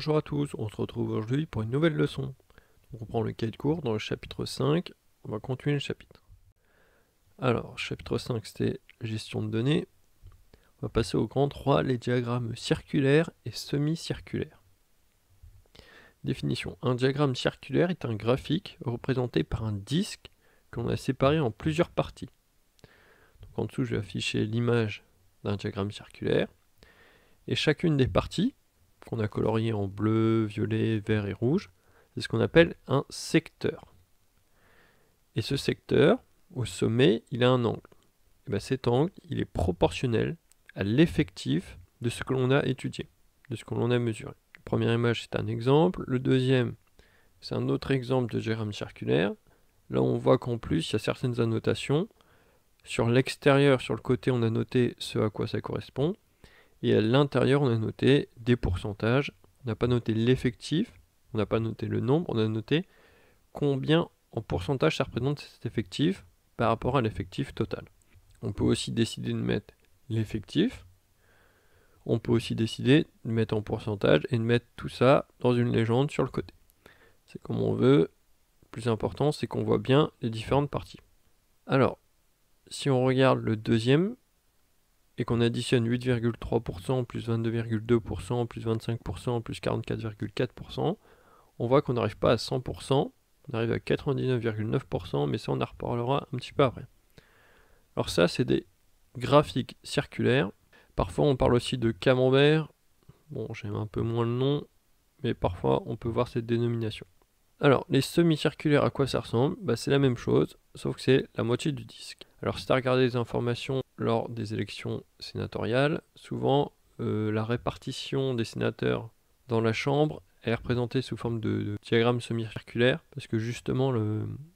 Bonjour à tous, on se retrouve aujourd'hui pour une nouvelle leçon. On reprend le cahier de cours dans le chapitre 5, on va continuer le chapitre. Alors, chapitre 5 c'était gestion de données. On va passer au grand 3, les diagrammes circulaires et semi-circulaires. Définition. Un diagramme circulaire est un graphique représenté par un disque que l'on a séparé en plusieurs parties. Donc en dessous, je vais afficher l'image d'un diagramme circulaire. Et chacune des parties, qu'on a coloriées en bleu, violet, vert et rouge, c'est ce qu'on appelle un secteur. Et ce secteur, au sommet, il a un angle. Et bien cet angle, il est proportionnel à l'effectif de ce que l'on a étudié, de ce que l'on a mesuré. La première image, c'est un exemple. Le deuxième, c'est un autre exemple de diagramme circulaire. Là, on voit qu'en plus, il y a certaines annotations. Sur l'extérieur, sur le côté, on a noté ce à quoi ça correspond. Et à l'intérieur, on a noté des pourcentages. On n'a pas noté l'effectif, on n'a pas noté le nombre, on a noté combien en pourcentage ça représente cet effectif par rapport à l'effectif total. On peut aussi décider de mettre l'effectif. On peut aussi décider de mettre en pourcentage et de mettre tout ça dans une légende sur le côté. C'est comme on veut. Le plus important, c'est qu'on voit bien les différentes parties. Alors, si on regarde le deuxième, et qu'on additionne 8,3%, plus 22,2%, plus 25%, plus 44,4%, on voit qu'on n'arrive pas à 100%, on arrive à 99,9%, mais ça on en reparlera un petit peu après. Alors ça, c'est des graphiques circulaires. Parfois on parle aussi de camembert. Bon, j'aime un peu moins le nom, mais parfois on peut voir cette dénomination. Alors, les semi-circulaires, à quoi ça ressemble? C'est la même chose, sauf que c'est la moitié du disque. Alors, si tu as regardé les informations lors des élections sénatoriales, souvent, la répartition des sénateurs dans la Chambre est représentée sous forme de diagramme semi-circulaire, parce que justement,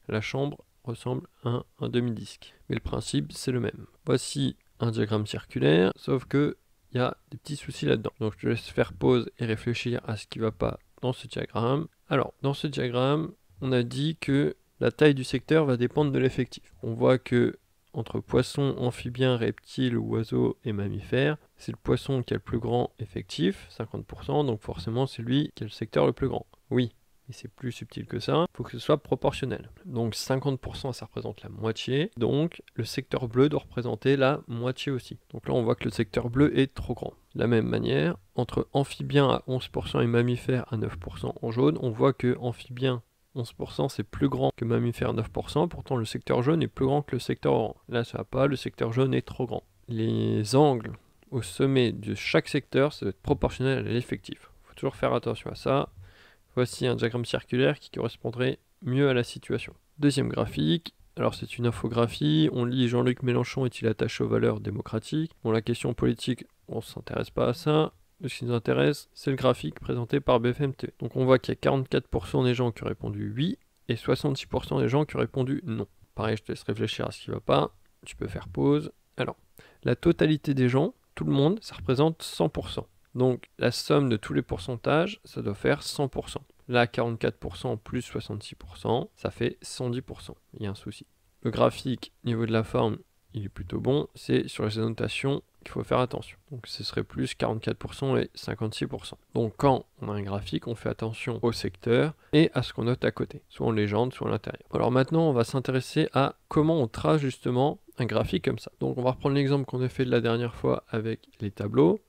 la Chambre ressemble à un demi-disque. Mais le principe, c'est le même. Voici un diagramme circulaire, sauf que il y a des petits soucis là-dedans. Donc, je te laisse faire pause et réfléchir à ce qui ne va pas dans ce diagramme. Alors, dans ce diagramme, on a dit que la taille du secteur va dépendre de l'effectif. On voit que entre poissons, amphibiens, reptiles, oiseaux et mammifères, c'est le poisson qui a le plus grand effectif, 50%, donc forcément c'est lui qui a le secteur le plus grand. Oui, mais c'est plus subtil que ça, il faut que ce soit proportionnel. Donc 50% ça représente la moitié, donc le secteur bleu doit représenter la moitié aussi. Donc là on voit que le secteur bleu est trop grand. De la même manière, entre amphibiens à 11% et mammifères à 9% en jaune, on voit que amphibiens 11% c'est plus grand que mammifères 9%, pourtant le secteur jaune est plus grand que le secteur orange. Là ça va pas, le secteur jaune est trop grand. Les angles au sommet de chaque secteur, ça doit être proportionnel à l'effectif. Il faut toujours faire attention à ça. Voici un diagramme circulaire qui correspondrait mieux à la situation. Deuxième graphique, alors c'est une infographie, on lit Jean-Luc Mélenchon est-il attaché aux valeurs démocratiques? Bon, la question politique, on ne s'intéresse pas à ça. Ce qui nous intéresse, c'est le graphique présenté par BFM TV. Donc on voit qu'il y a 44% des gens qui ont répondu oui et 66% des gens qui ont répondu non. Pareil, je te laisse réfléchir à ce qui ne va pas. Tu peux faire pause. Alors, la totalité des gens, tout le monde, ça représente 100%. Donc la somme de tous les pourcentages, ça doit faire 100%. Là, 44% plus 66%, ça fait 110%. Il y a un souci. Le graphique, niveau de la forme, il est plutôt bon. C'est sur les annotations qu'il faut faire attention. Donc ce serait plus 44% et 56%. Donc quand on a un graphique, on fait attention au secteur et à ce qu'on note à côté, soit en légende, soit à l'intérieur. Alors maintenant, on va s'intéresser à comment on trace justement un graphique comme ça. Donc on va reprendre l'exemple qu'on a fait de la dernière fois avec les tableaux.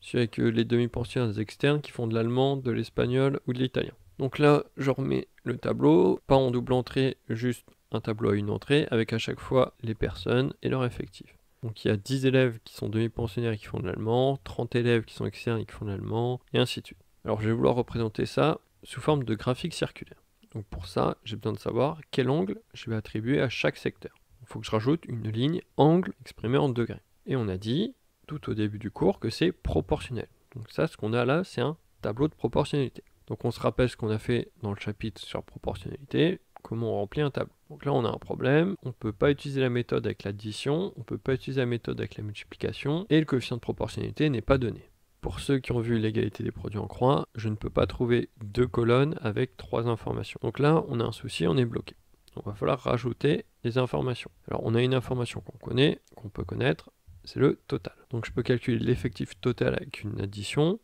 C'est avec les demi-pensionnaires externes qui font de l'allemand, de l'espagnol ou de l'italien. Donc là, je remets le tableau, pas en double entrée, juste un tableau à une entrée, avec à chaque fois les personnes et leur effectif. Donc il y a 10 élèves qui sont demi-pensionnaires et qui font de l'allemand, 30 élèves qui sont externes et qui font de l'allemand, et ainsi de suite. Alors je vais vouloir représenter ça sous forme de graphique circulaire. Donc pour ça, j'ai besoin de savoir quel angle je vais attribuer à chaque secteur. Il faut que je rajoute une ligne angle exprimée en degrés. Et on a dit tout au début du cours que c'est proportionnel. Donc ça, ce qu'on a là, c'est un tableau de proportionnalité. Donc on se rappelle ce qu'on a fait dans le chapitre sur proportionnalité, comment on remplit un tableau. Donc là on a un problème, on ne peut pas utiliser la méthode avec l'addition, on ne peut pas utiliser la méthode avec la multiplication, et le coefficient de proportionnalité n'est pas donné. Pour ceux qui ont vu l'égalité des produits en croix, je ne peux pas trouver deux colonnes avec trois informations. Donc là on a un souci, on est bloqué. Donc il va falloir rajouter des informations. Alors on a une information qu'on connaît, qu'on peut connaître, c'est le total. Donc je peux calculer l'effectif total avec une addition,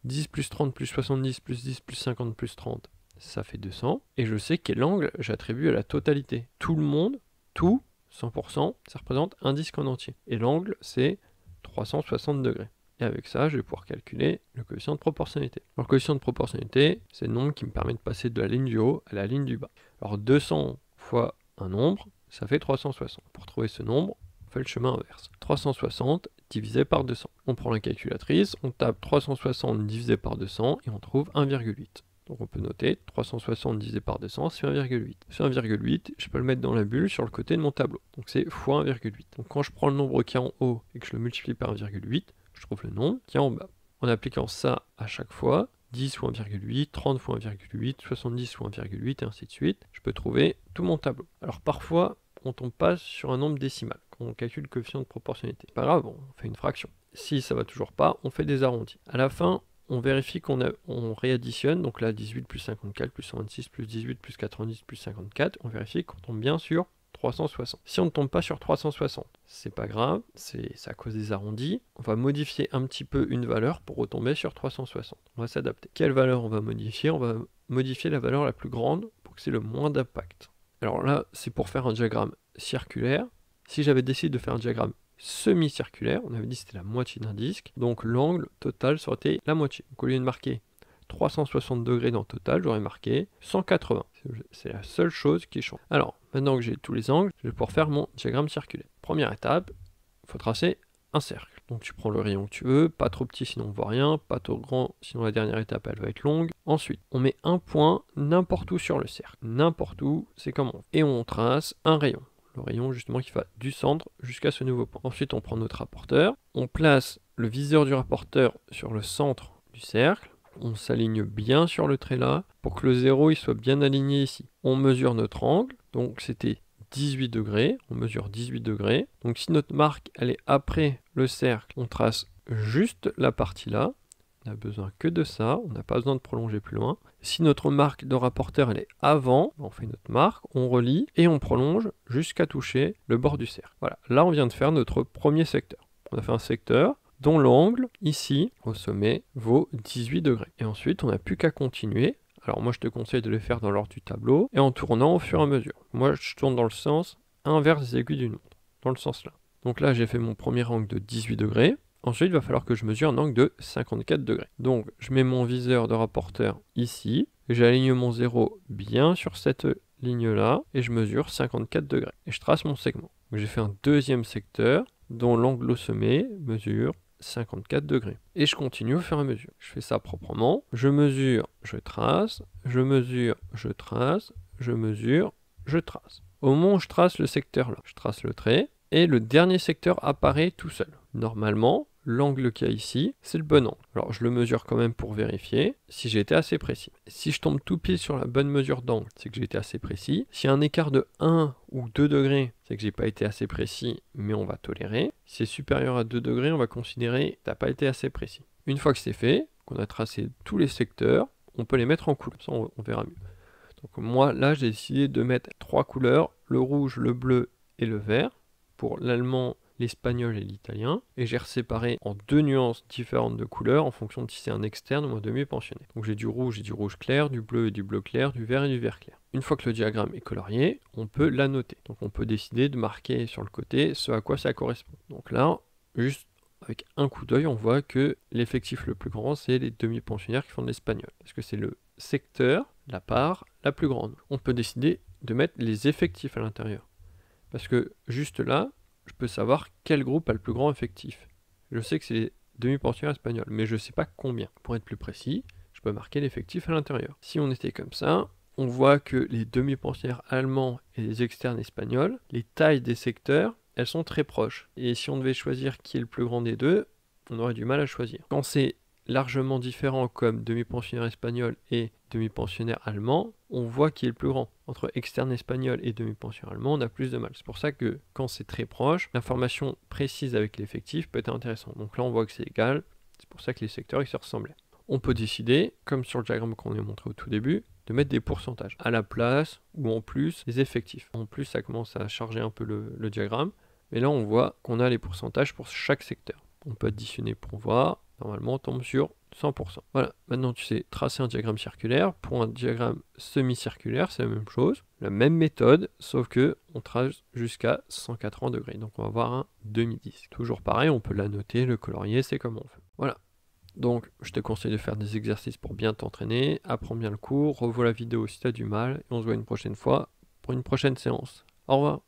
10 plus 30 plus 70 plus 10 plus 50 plus 30, ça fait 200. Et je sais quel angle j'attribue à la totalité. Tout le monde, tout, 100%, ça représente un disque en entier. Et l'angle, c'est 360 degrés. Et avec ça, je vais pouvoir calculer le coefficient de proportionnalité. Alors, le coefficient de proportionnalité, c'est le nombre qui me permet de passer de la ligne du haut à la ligne du bas. Alors, 200 fois un nombre, ça fait 360. Pour trouver ce nombre, on fait le chemin inverse. 360 divisé par 200. On prend la calculatrice, on tape 360 divisé par 200 et on trouve 1,8. Donc on peut noter 360 divisé par 200, c'est 1,8. Ce 1,8, je peux le mettre dans la bulle sur le côté de mon tableau. Donc c'est fois 1,8. Donc quand je prends le nombre qui est en haut et que je le multiplie par 1,8, je trouve le nombre qui est en bas. En appliquant ça à chaque fois, 10 fois 1,8, 30 fois 1,8, 70 fois 1,8 et ainsi de suite, je peux trouver tout mon tableau. Alors parfois, on tombe pas sur un nombre décimal quand on calcule le coefficient de proportionnalité. C'est pas grave, on fait une fraction. Si ça va toujours pas, on fait des arrondis. À la fin, on vérifie on réadditionne, donc là 18 plus 54 plus 126 plus 18 plus 90 plus 54, on vérifie qu'on tombe bien sur 360. Si on ne tombe pas sur 360, c'est pas grave, c'est à cause des arrondis. On va modifier un petit peu une valeur pour retomber sur 360. On va s'adapter. Quelle valeur on va modifier? On va modifier la valeur la plus grande pour que c'est le moins d'impact. Alors là, c'est pour faire un diagramme circulaire. Si j'avais décidé de faire un diagramme semi-circulaire, on avait dit que c'était la moitié d'un disque, donc l'angle total ça aurait été la moitié. Donc au lieu de marquer 360 degrés dans le total, j'aurais marqué 180. C'est la seule chose qui change. Alors, maintenant que j'ai tous les angles, je vais pouvoir faire mon diagramme circulaire. Première étape, il faut tracer un cercle. Donc tu prends le rayon que tu veux, pas trop petit sinon on ne voit rien, pas trop grand sinon la dernière étape elle va être longue. Ensuite, on met un point n'importe où sur le cercle. N'importe où, c'est comme on veut. Et on trace un rayon. Le rayon justement qui va du centre jusqu'à ce nouveau point. Ensuite, on prend notre rapporteur, on place le viseur du rapporteur sur le centre du cercle, on s'aligne bien sur le trait là pour que le 0 il soit bien aligné ici. On mesure notre angle, donc c'était 18 degrés, on mesure 18 degrés. Donc si notre marque elle est après le cercle, on trace juste la partie là. On n'a besoin que de ça, on n'a pas besoin de prolonger plus loin. Si notre marque de rapporteur elle est avant, on fait notre marque, on relie et on prolonge jusqu'à toucher le bord du cercle. Voilà, là on vient de faire notre premier secteur. On a fait un secteur dont l'angle, ici, au sommet, vaut 18 degrés. Et ensuite, on n'a plus qu'à continuer. Alors moi, je te conseille de le faire dans l'ordre du tableau et en tournant au fur et à mesure. Moi, je tourne dans le sens inverse des aiguilles d'une montre, dans le sens là. Donc là, j'ai fait mon premier angle de 18 degrés. Ensuite, il va falloir que je mesure un angle de 54 degrés. Donc, je mets mon viseur de rapporteur ici. J'aligne mon 0 bien sur cette ligne-là. Et je mesure 54 degrés. Et je trace mon segment. Donc, j'ai fait un deuxième secteur dont l'angle au sommet mesure 54 degrés. Et je continue au fur et à mesure. Je fais ça proprement. Je mesure, je trace. Je mesure, je trace. Je mesure, je trace. Au moment où je trace le secteur là, je trace le trait. Et le dernier secteur apparaît tout seul. Normalement, l'angle qu'il y a ici, c'est le bon angle. Alors je le mesure quand même pour vérifier si j'ai été assez précis. Si je tombe tout pile sur la bonne mesure d'angle, c'est que j'ai été assez précis. S'il y a un écart de 1 ou 2 degrés, c'est que j'ai pas été assez précis, mais on va tolérer. Si c'est supérieur à 2 degrés, on va considérer que tu n'as pas été assez précis. Une fois que c'est fait, qu'on a tracé tous les secteurs, on peut les mettre en couleur. Ça, on verra mieux. Donc moi, là, j'ai décidé de mettre 3 couleurs, le rouge, le bleu et le vert, pour l'allemand, l'espagnol et l'italien, et j'ai séparé en 2 nuances différentes de couleurs en fonction de si c'est un externe ou un demi-pensionnaire. Donc j'ai du rouge et du rouge clair, du bleu et du bleu clair, du vert et du vert clair. Une fois que le diagramme est colorié, on peut l'annoter. Donc on peut décider de marquer sur le côté ce à quoi ça correspond. Donc là, juste avec un coup d'œil, on voit que l'effectif le plus grand, c'est les demi-pensionnaires qui font de l'espagnol. Parce que c'est le secteur, la part la plus grande. On peut décider de mettre les effectifs à l'intérieur. Parce que juste là, je peux savoir quel groupe a le plus grand effectif. Je sais que c'est les demi-pensionnaires espagnols, mais je ne sais pas combien. Pour être plus précis, je peux marquer l'effectif à l'intérieur. Si on était comme ça, on voit que les demi-pensionnaires allemands et les externes espagnols, les tailles des secteurs, elles sont très proches. Et si on devait choisir qui est le plus grand des deux, on aurait du mal à choisir. Quand c'est largement différent comme demi-pensionnaire espagnol et demi-pensionnaire allemand, on voit qui est le plus grand. Entre externe espagnol et demi-pensionnaire allemand, on a plus de mal. C'est pour ça que quand c'est très proche, l'information précise avec l'effectif peut être intéressante. Donc là, on voit que c'est égal. C'est pour ça que les secteurs, ils se ressemblaient. On peut décider, comme sur le diagramme qu'on a montré au tout début, de mettre des pourcentages à la place ou en plus des effectifs. En plus, ça commence à charger un peu le diagramme. Mais là, on voit qu'on a les pourcentages pour chaque secteur. On peut additionner pour voir. Normalement, on tombe sur 100%. Voilà, maintenant tu sais tracer un diagramme circulaire. Pour un diagramme semi-circulaire, c'est la même chose, la même méthode, sauf que on trace jusqu'à 180 degrés. Donc on va avoir un demi-disque. Toujours pareil, on peut l'annoter, le colorier, c'est comme on veut. Voilà. Donc je te conseille de faire des exercices pour bien t'entraîner, apprends bien le cours, revois la vidéo si tu as du mal, et on se voit une prochaine fois pour une prochaine séance. Au revoir.